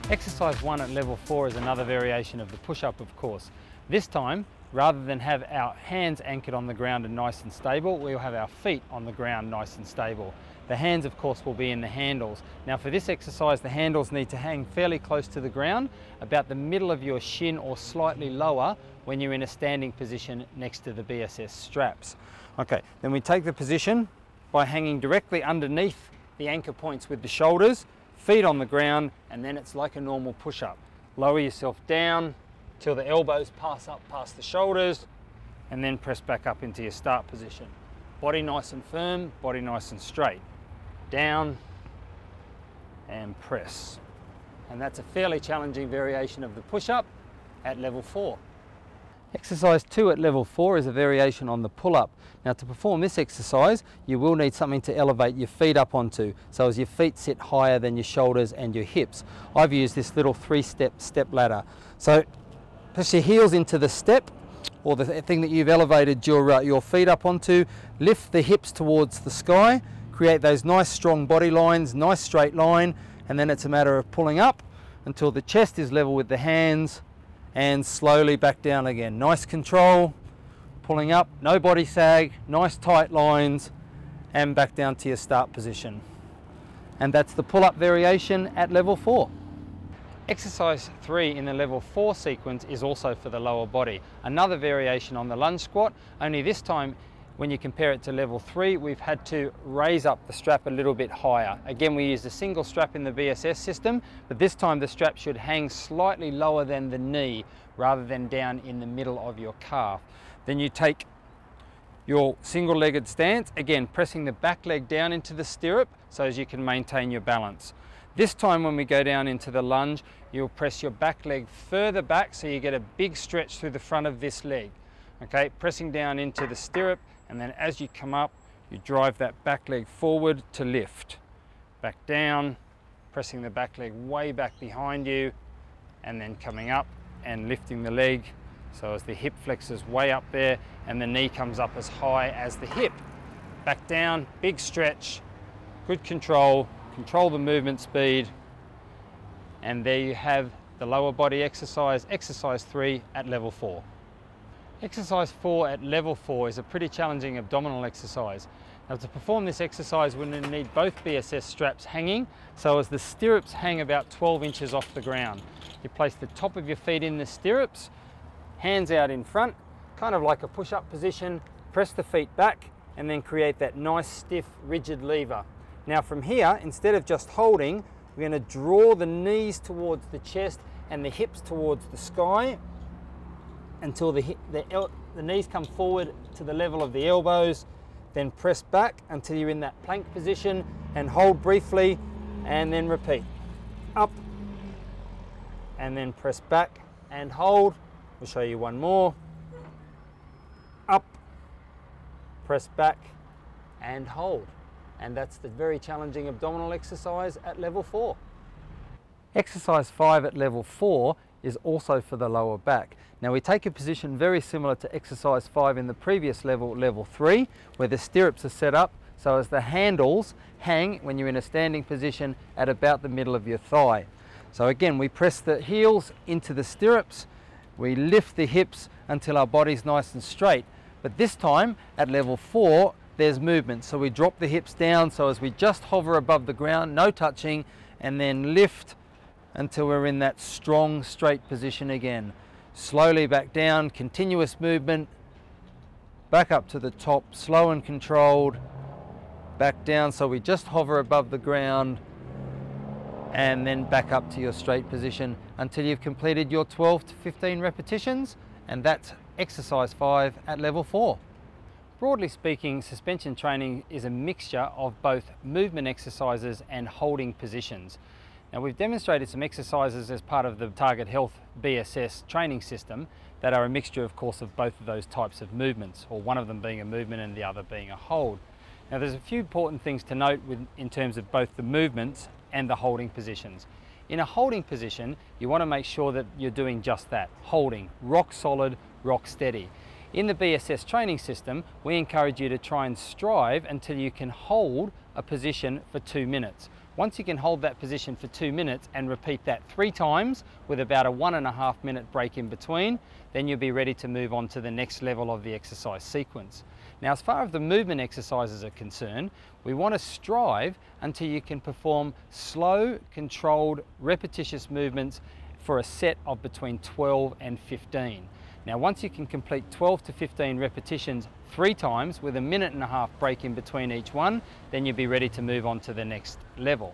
Exercise 1 at level 4 is another variation of the push-up, of course. This time, rather than have our hands anchored on the ground and nice and stable, we'll have our feet on the ground nice and stable. The hands, of course, will be in the handles. Now for this exercise, the handles need to hang fairly close to the ground, about the middle of your shin or slightly lower when you're in a standing position next to the BSS straps. Okay, then we take the position by hanging directly underneath the anchor points with the shoulders, feet on the ground, and then it's like a normal push-up. Lower yourself down till the elbows pass up past the shoulders, and then press back up into your start position. Body nice and firm, body nice and straight. Down and press. And that's a fairly challenging variation of the push-up at level 4. Exercise 2 at level 4 is a variation on the pull-up. Now to perform this exercise, you will need something to elevate your feet up onto, so as your feet sit higher than your shoulders and your hips. I've used this little 3-step step ladder. So push your heels into the step, or the thing that you've elevated your feet up onto, lift the hips towards the sky, create those nice strong body lines, nice straight line, and then it's a matter of pulling up until the chest is level with the hands, and slowly back down again. Nice control, pulling up, no body sag, nice tight lines, and back down to your start position. And that's the pull-up variation at level 4. Exercise 3 in the level 4 sequence is also for the lower body. Another variation on the lunge squat, only this time when you compare it to level 3, we've had to raise up the strap a little bit higher. Again, we used a single strap in the BSS system, but this time the strap should hang slightly lower than the knee rather than down in the middle of your calf. Then you take your single-legged stance, again pressing the back leg down into the stirrup so as you can maintain your balance. This time when we go down into the lunge, you'll press your back leg further back so you get a big stretch through the front of this leg. Okay, pressing down into the stirrup, and then as you come up, you drive that back leg forward to lift. Back down, pressing the back leg way back behind you, and then coming up and lifting the leg so as the hip flexes way up there and the knee comes up as high as the hip. Back down, big stretch, good control, control the movement speed, and there you have the lower body exercise, exercise 3 at level 4. Exercise 4 at level 4 is a pretty challenging abdominal exercise. Now to perform this exercise, we're going to need both BSS straps hanging, so as the stirrups hang about 12 inches off the ground. You place the top of your feet in the stirrups, hands out in front, kind of like a push-up position, press the feet back, and then create that nice stiff rigid lever. Now from here, instead of just holding, we're going to draw the knees towards the chest and the hips towards the sky until the knees come forward to the level of the elbows, then press back until you're in that plank position and hold briefly, and then repeat. Up, and then press back and hold. We'll show you one more. Up, press back and hold. And that's the very challenging abdominal exercise at level 4. Exercise 5 at level 4 is also for the lower back. Now we take a position very similar to exercise 5 in the previous level, level 3, where the stirrups are set up so as the handles hang when you're in a standing position at about the middle of your thigh. So again, we press the heels into the stirrups, we lift the hips until our body's nice and straight. But this time at level 4, there's movement. So we drop the hips down so as we just hover above the ground, no touching, and then lift until we're in that strong straight position again. Slowly back down, continuous movement, back up to the top, slow and controlled, back down so we just hover above the ground, and then back up to your straight position until you've completed your 12 to 15 repetitions, and that's exercise 5 at level 4. Broadly speaking, suspension training is a mixture of both movement exercises and holding positions. Now we've demonstrated some exercises as part of the Target Health BSS training system that are a mixture, of course, of both of those types of movements, or one of them being a movement and the other being a hold. Now there's a few important things to note in terms of both the movements and the holding positions. In a holding position, you want to make sure that you're doing just that, holding, rock solid, rock steady. In the BSS training system, we encourage you to try and strive until you can hold a position for 2 minutes. Once you can hold that position for 2 minutes and repeat that 3 times with about a 1.5 minute break in between, then you'll be ready to move on to the next level of the exercise sequence. Now, as far as the movement exercises are concerned, we want to strive until you can perform slow, controlled, repetitious movements for a set of between 12 and 15. Now, once you can complete 12 to 15 repetitions 3 times with a 1.5 minute break in between each one, then you'll be ready to move on to the next level.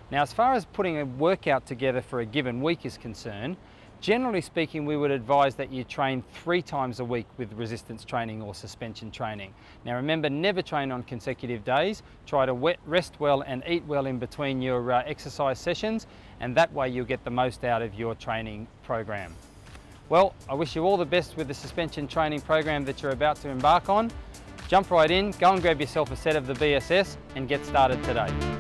Now, as far as putting a workout together for a given week is concerned, generally speaking, we would advise that you train 3 times a week with resistance training or suspension training. Now remember, never train on consecutive days. Try to rest well and eat well in between your exercise sessions, and that way you'll get the most out of your training program. Well, I wish you all the best with the suspension training program that you're about to embark on. Jump right in, go and grab yourself a set of the BSS and get started today.